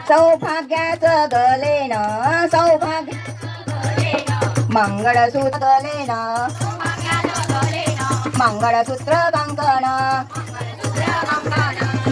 सौभाग्याचं Glenn सौभाग्य मंगळसूत्र Glenn मंगळसूत्र कंकण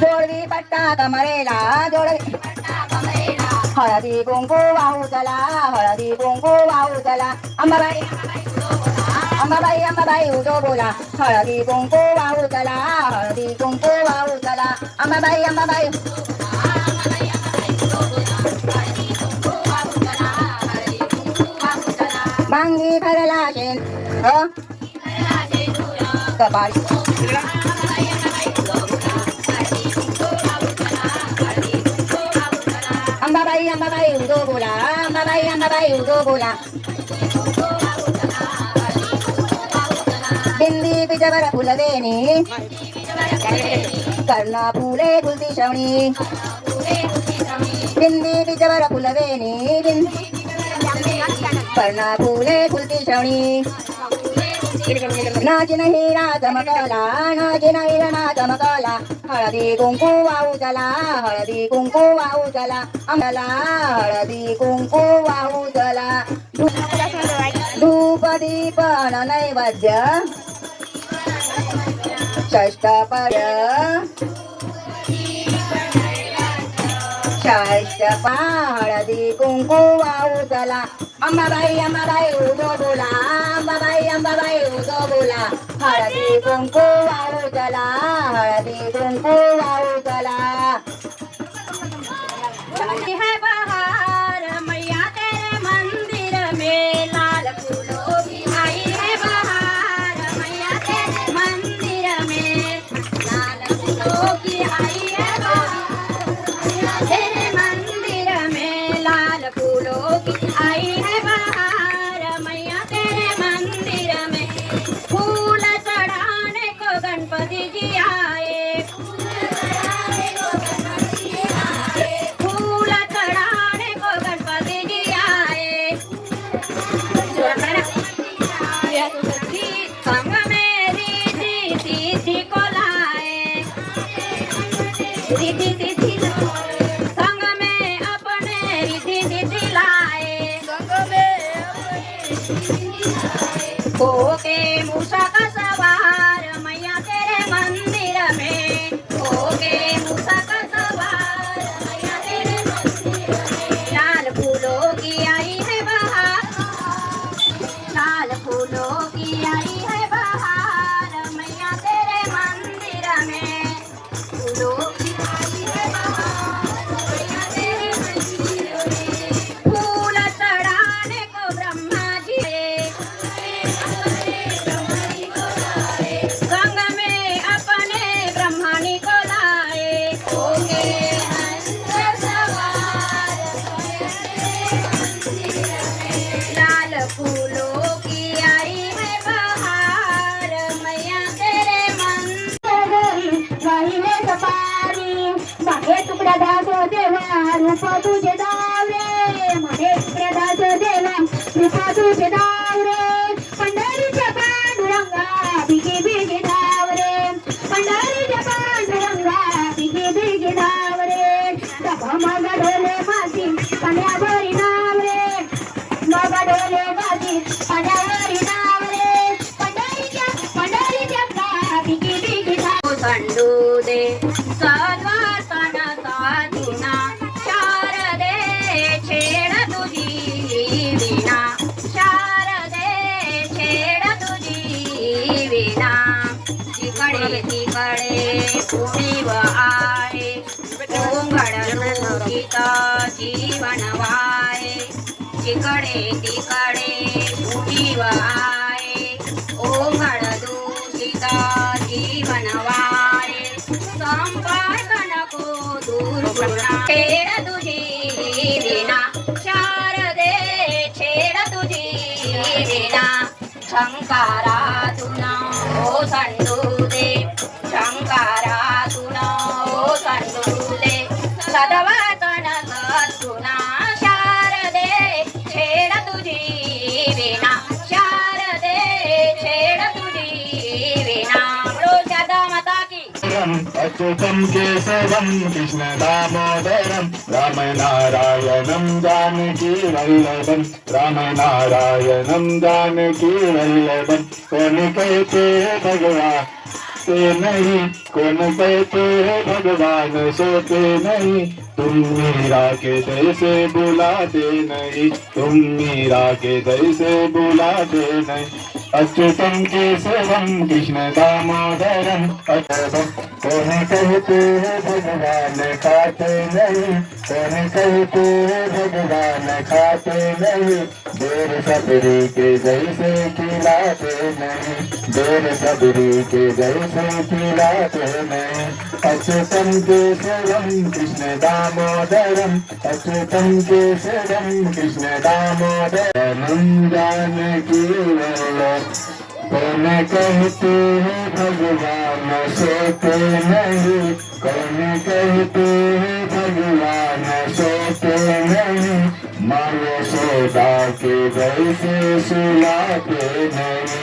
जोडवी पट्टा कमरेला जोडवी हळदी कुंकू वाहू चला हळदी कुंकू वाहू चला अंबाबाई अंबाबाई अंबाबाई उजो बोला हळदी कुंकू वाहू चला हळदी कुंकू वाहू चला अंबाबाई अंबाबाई मांगी भरला शेण कपाळी अंबाबाई अंबाबाई उजो बोला अंबाबाई अंबाबाई उजो बोला बिंदी बिजवर फुलवेणी कर्णा फुले फुलती श्रवणी बिंदी बिजवर फुलवेणी कर्णा फुले फुलती श्रवणी नाच नाही ना चमकला नाच नाही ना चमकला हळदी कुंकू वाहू चला हळदी कुंकू वाहू चला आम्हाला हळदी कुंकू वाहू चला धूप दीप नैवेद्य षष्टपद षष्टपा हळदी कुंकू वाहू चला अंबाबाई अंबाबाई उजो बोला अंबाबाई अंबाबाई उजो बोला हळदी कुंकू वाहू चला हळदी कुंकू वाहू चला है बहार मैया तेरे मंदिर में लाल फूलों की आई है बहार मैया तेरे मंदिर में लाल फूलों की आई है बहार तेरे मंदिर में लाल फूलों की आई है बहार मैया तेरे मंदिर में फूल चढ़ाने को गणपति जी आए फूल चढ़ाने को गणपति जी आए संग मेरी दीदी को लाए दीदी संग में अपने दीदी लाए होके मूसा का सवार मैया तेरे मंदिर में होके मूसा का सवार मैया तेरे मंदिर में लाल फूलों की आई है बहार लाल फूलों की आई है बहार मैया तेरे मंदिर में फूलों की आई है बहार मैया तेरे मंदिर में फूल चढ़ाने को ब्रह्मा जी संग में अपने ब्रह्मणी को लाए होके हंस सवार लाल फूलों की आई है बहार मैया तेरे वाहिले सपारी मागे तुकडा दास देवा रूप तुझे दावरे मागे तुकडा दास देवा रूप तुझे दावरे पंढरीच्या पांडुरंगा बिगे बिगे धावरे पंढरीच्या पांडुरंगा बिगे बिगे धावरे मग डोले माझी पाण्यावरी नावरे मग डोले माझी पाण्यावरी नावरे पंढरीच्या का बिगे बिगे संडू दे सद्वासन साधुना शारदे छेड तुझी विना शारदे छेड तुझी विना तिकडे तिकडे कुणीव आहे ओंगड गीता जीवन वाय तिकडे तिकडे कुणीव आहे ओंगड दूषिता जीवन वाय संपर्क नको दूर छेड तुझी विना शारदे छेड तुझी विना शंकारा तुना ओ संडू दे शंकारा तुना ओ संडू दे सदवातन तुना शारदे छेड तुझी विना शारदे अच्युतं केशवं कृष्ण दामोदरं रामनारायणं जानकी वल्लभं रामनारायणं जानकी वल्लभं कौन कहते भगवान ते नहीं, कौन कहते भगवान सोते नहीं, तुम मीरा के जैसे बुलाते नहीं, तुम मीरा के जैसे बुलाते नहीं। अच्युतं केशवं कृष्ण दामोदरं अच्युतं कौन कहते भगवान खाते नहीं, कौन कहते भगवान खाते नहीं, देर सबरी के जैसे खिलाते नहीं, देर सबरी के जैसे खिलाते नहीं। अच्युतं केशवं कृष्ण दामोदरं अच्युतं केशवं कृष्ण दामोदरं जानकी वल्लभं कौन कहते हैं भगवान सोते नहीं, कौन कहते हैं भगवान सोते नहीं, माँ यशोदा के जैसे सुलाते नहीं,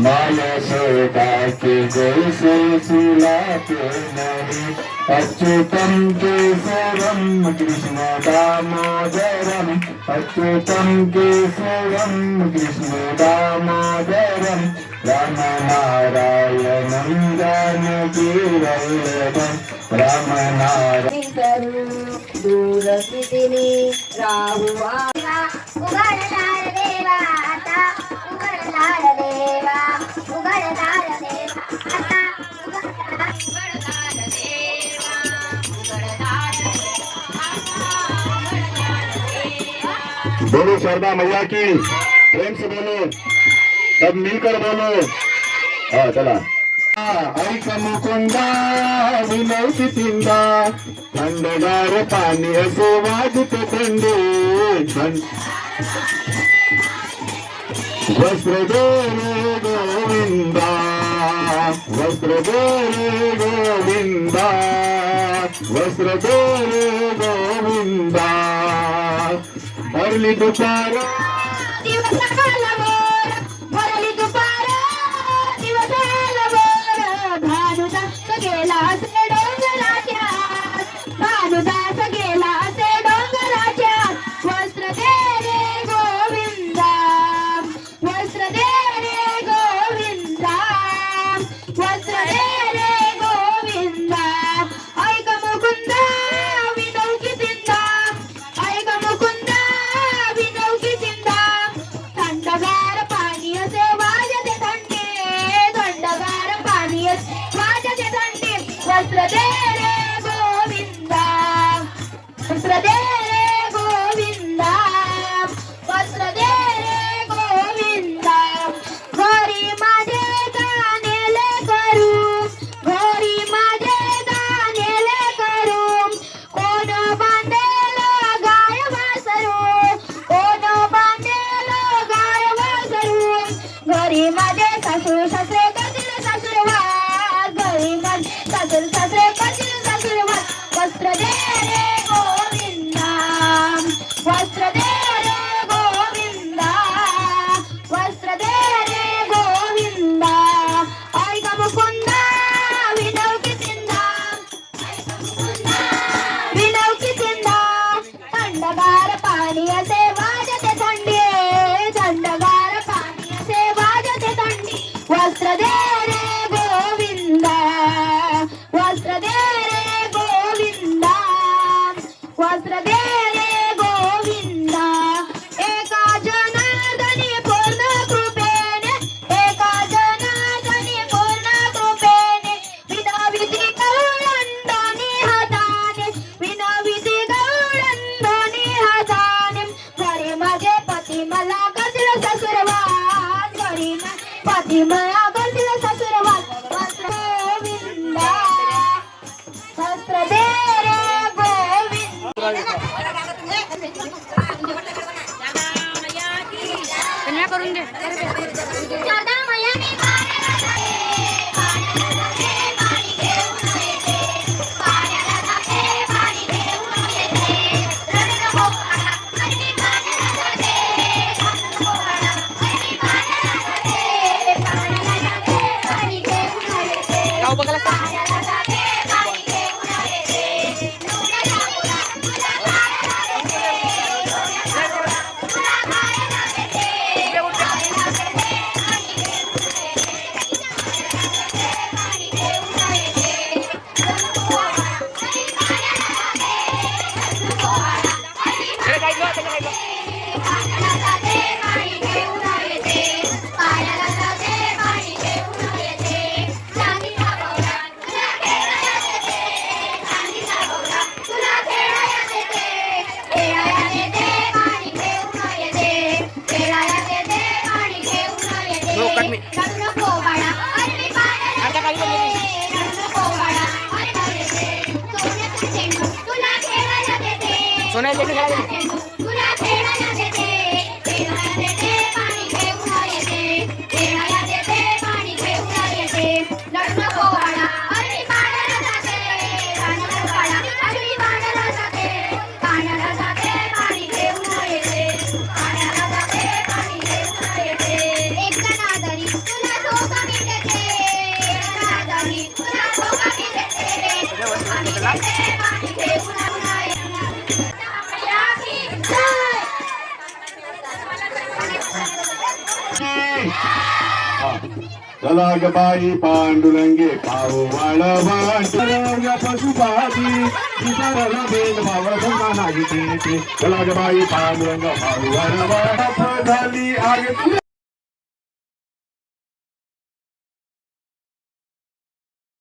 माँ यशोदा के जैसे सुलाते नहीं। अच्युतं केशवं कृष्ण दामोदरं अच्युतं केशवं कृष्ण दामोदरं रामनारायणं जानकी वल्लभं रामनारायण दूर स्थितीने राहुवा उघडणार देवा आता उघडणार देवा उघडणार देवा आता उघडणार देवा उघडणार देवा। बोलो शारदा मैया की, प्रेम से बोलो, सब मिलकर बोलो। हाँ चला। ऐक मुकुंदा विनवती तिंदा थंडगार पाणी असे वाजते थंडी वस्त्र दे रे गोविंदा वस्त्र दे रे गोविंदा वस्त्र दे रे गोविंदा भरली दुपार दिवस कालभर भरली दुपार दिवस कालभर भानुदास गेला असे डोंगराच्या भानुदास गेला असे डोंगराच्या वस्त्र दे रे गोविंदा वस्त्र दे रे गोविंदा वस्त्र दे रे गोविंदा ऐक मुकुंदा विनवकी चिंता ऐक मुकुंदा विनवकी चिंता थंडगार पाणी असे वाजते थंडी थंडगार पाणी असे वाजते थंडी वस्त्र दे रे गोविंदा वस्त्र दे रे गोविंदा वस्त्र दे रे गोविंदा घरी माझे गाणेले करू घरी माझे गाणेले करू कोण बांधेल गाय वासरू कोण बांधेल गाय वासरू घरी माझे सासू सासरे करतील सासुरवास घरी माझे सासू सासरे करतील सासुरवास वस्त्र दे रे गोविंदा वस्त्र दे रे गोविंदा वस्त्र दे रे गोविंदा ऐक मुकुंदा विनवकी चिंदा विनवकी चिंदा थंडगार पाणी असे वाजते थंडी थंडगार पाणी असे वाजते थंडी वस्त्र दे रे गोविंदा वस्त्र दे रे गोविंदा वस्त्र दे रे गोविंदा एका जनार्दनी पूर्ण कृपेने एका जनार्दनी पूर्ण कृपेने विनविधी गौरंदोनी हाताने विनविधी गौरंदोनी हाताने घरी माझे पती मला करतील सासुरवास घरी पती मला करतील सासुरवास वस्त्र गोविंदा वस्त्र दे रे गोविंदा करून दे शारदा मैयाने गाव बघायला तुला खेळायला देते खेळायला देते पाणी घेऊन येते खेळायला देते पाणी घेऊन येते लढ नको बाळा अरे पाण्याला जाते पाण्याला बाळा अरे पाण्याला जाते पाण्याला जाते पाणी घेऊन येते पाण्याला जाते पाणी घेऊन येते एक जनादरी तुला धोका मी देते एक जनादरी तुला धोका मी देते पाणी देते पाणी घेऊन चला ग बाई पांडुरंगे पाहू वाळवा पशुपाती विचाराला बेल भाव नाही चला ग बाई पांडुरंग पाहू वाळवा झाली आग